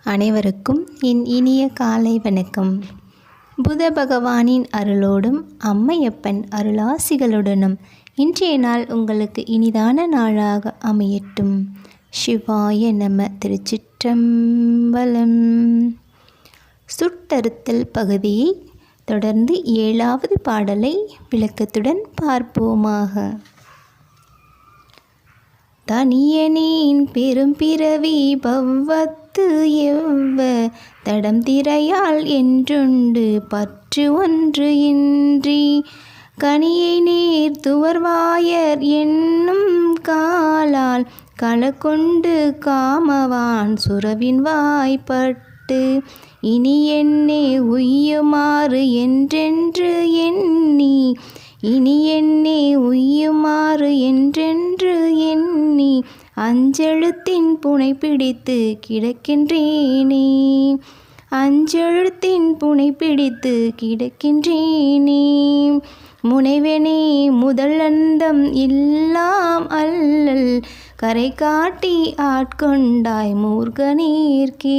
அனைவருக்கும் என் இனிய காலை வணக்கம். புத பகவானின் அருளோடும் அம்மையப்பன் அருளாசிகளுடனும் இன்றைய நாள் உங்களுக்கு இனிதான நாளாக அமையட்டும். சிவாய நம. திருச்சிற்றம்பலம். சுட்டறுத்தல் பகுதியை தொடர்ந்து 7வது பாடலை விளக்கத்துடன் பார்ப்போமாக. தனியனின் பெரும் பிறவி பவ்வத்து எவ்வ தடம் திரையால் என்றுண்டு பற்று ஒன்று இன்றி கனியை நீர் துவர்வாயர் என்னும் காலால் களக்கொண்டு காமவான் சுரவின் வாய்ப்பட்டு இனி என்னே உய்யுமாறு என்றென்று எண்ணி அஞ்செழுத்தின் புனை பிடித்து கிடக்கின்றேனே முனைவனே முதல் அந்தம் எல்லாம் அல்லல் கரை காட்டி ஆட்கொண்டாய் மூர்கனேற்கே.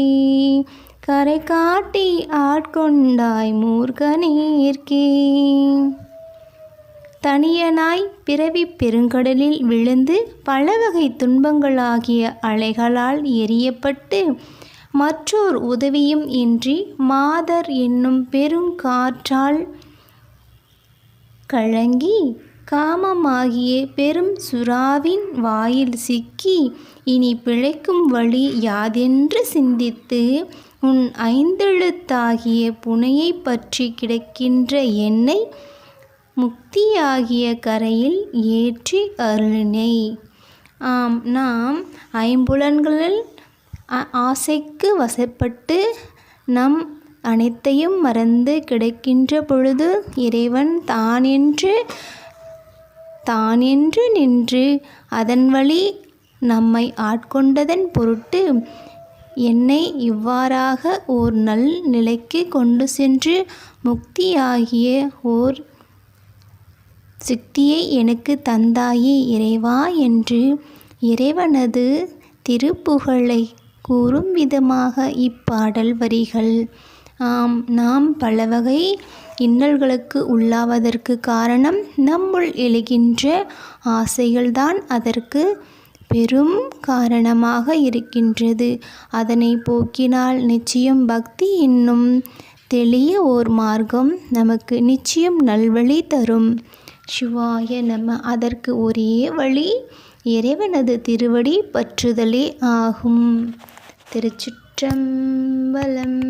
தனியனாய் பிறவிப் பெருங்கடலில் விழுந்து பலவகை துன்பங்களாகிய அலைகளால் எரியப்பட்டு மற்றோர் உதவியும் இன்றி மாதர் என்னும் பெருங்காற்றால் கலங்கி காமமாகிய பெரும் சுறாவின் வாயில் சிக்கி இனி பிழைக்கும் வழி யாதென்று சிந்தித்து உன் ஐந்தெழுத்தாகிய புனையை பற்றி கிடக்கின்ற என்னை முக்தியாகிய கரையில் ஏற்றி அருளினை. நாம் ஐம்புலன்களில் ஆசைக்கு வசப்பட்டு நம் அனைத்தையும் மறந்து கிடக்கின்ற பொழுது இறைவன் தானென்று நின்று அதன் வழி நம்மை ஆட்கொண்டதன் பொருட்டு என்னை இவ்வாறாக ஓர் நல் நிலைக்கு கொண்டு சென்று முக்தியாகிய ஓர் சித்தியை எனக்கு தந்தாயே இறைவா என்று இறைவனது திருப்புகழை கூறும் விதமாக இப்பாடல் வரிகள். நாம் பலவகை இன்னல்களுக்கு உள்ளாவதற்கு காரணம் நம்முள் எழுகின்ற ஆசைகள்தான் அதற்கு பெரும் காரணமாக இருக்கின்றது. அதனை போக்கினால் நிச்சயம் பக்தி என்னும் தெளிய ஓர் மார்க்கம் நமக்கு நிச்சயம் நல்வழி தரும். சிவாய நம. அதற்கு ஒரே வழி இறைவனது திருவடி பற்றுதலே ஆகும். திருச்சிற்றம்பலம்.